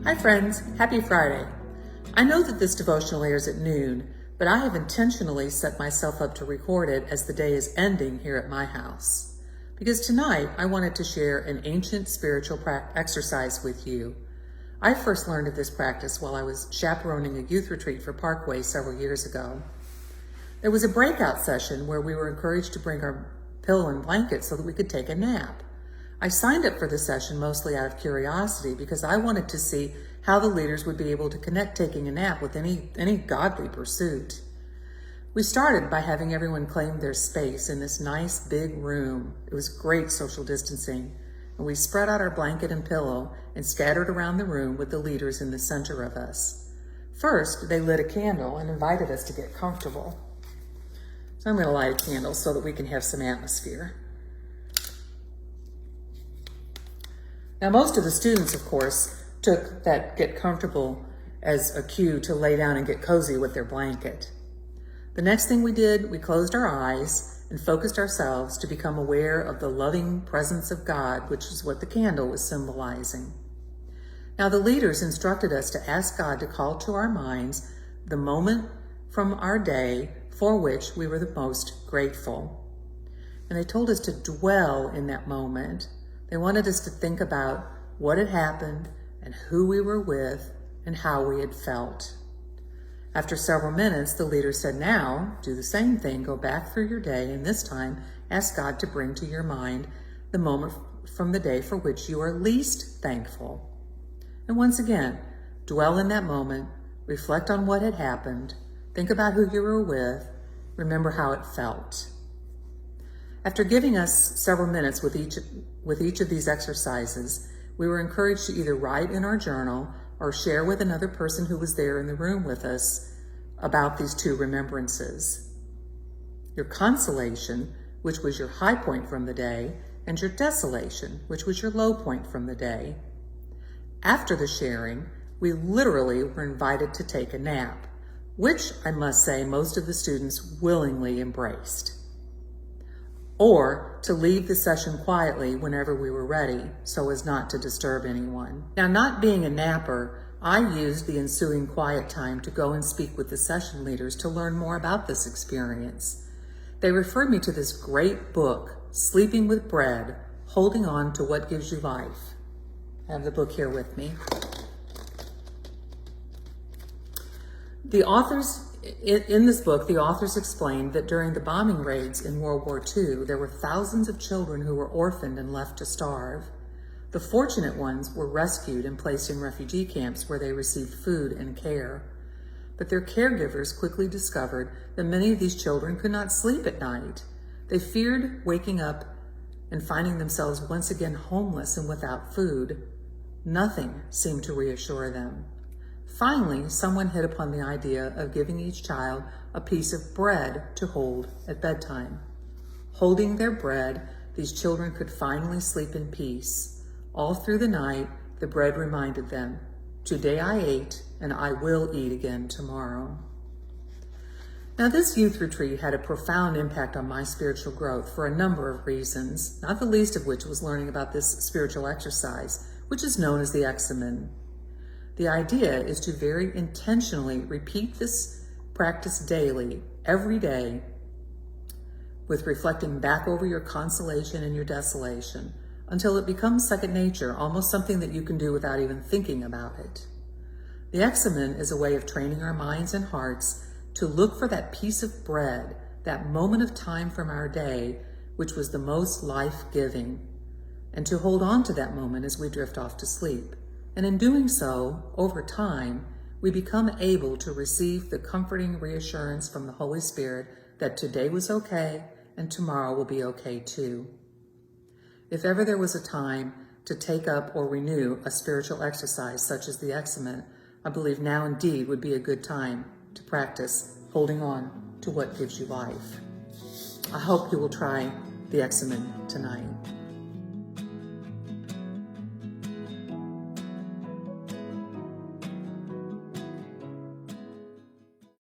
Hi friends, happy Friday. I know that this devotional airs at noon, but I have intentionally set myself up to record it as the day is ending here at my house. Because tonight I wanted to share an ancient spiritual exercise with you. I first learned of this practice while I was chaperoning a youth retreat for Parkway several years ago. There was a breakout session where we were encouraged to bring our pillow and blanket so that we could take a nap. I signed up for the session mostly out of curiosity because I wanted to see how the leaders would be able to connect taking a nap with any godly pursuit. We started by having everyone claim their space in this nice big room. It was great social distancing, and we spread out our blanket and pillow and scattered around the room with the leaders in the center of us. First, they lit a candle and invited us to get comfortable. So I'm going to light a candle so that we can have some atmosphere. Now, most of the students, of course, took that get comfortable as a cue to lay down and get cozy with their blanket. The next thing we did, we closed our eyes and focused ourselves to become aware of the loving presence of God, which is what the candle was symbolizing. Now, the leaders instructed us to ask God to call to our minds the moment from our day for which we were the most grateful. And they told us to dwell in that moment. They wanted us to think about what had happened and who we were with and how we had felt. After several minutes, the leader said, now do the same thing, go back through your day, and this time ask God to bring to your mind the moment from the day for which you are least thankful. And once again, dwell in that moment, reflect on what had happened, think about who you were with, remember how it felt. After giving us several minutes with each of these exercises, we were encouraged to either write in our journal or share with another person who was there in the room with us about these two remembrances. Your consolation, which was your high point from the day, and your desolation, which was your low point from the day. After the sharing, we literally were invited to take a nap, which I must say most of the students willingly embraced. Or to leave the session quietly whenever we were ready so as not to disturb anyone. Now, not being a napper, I used the ensuing quiet time to go and speak with the session leaders to learn more about this experience. They referred me to this great book, Sleeping with Bread, Holding On to What Gives You Life. I have the book here with me. In this book, the authors explained that during the bombing raids in World War II, there were thousands of children who were orphaned and left to starve. The fortunate ones were rescued and placed in refugee camps where they received food and care. But their caregivers quickly discovered that many of these children could not sleep at night. They feared waking up and finding themselves once again homeless and without food. Nothing seemed to reassure them. Finally, someone hit upon the idea of giving each child a piece of bread to hold at bedtime. Holding their bread, these children could finally sleep in peace. All through the night, the bread reminded them, today I ate and I will eat again tomorrow. Now, this youth retreat had a profound impact on my spiritual growth for a number of reasons, not the least of which was learning about this spiritual exercise, which is known as the examen. The idea is to very intentionally repeat this practice daily, every day, with reflecting back over your consolation and your desolation until it becomes second nature, almost something that you can do without even thinking about it. The examen is a way of training our minds and hearts to look for that piece of bread, that moment of time from our day, which was the most life-giving, and to hold on to that moment as we drift off to sleep. And in doing so, over time, we become able to receive the comforting reassurance from the Holy Spirit that today was okay and tomorrow will be okay too. If ever there was a time to take up or renew a spiritual exercise such as the examen, I believe now indeed would be a good time to practice holding on to what gives you life. I hope you will try the examen tonight.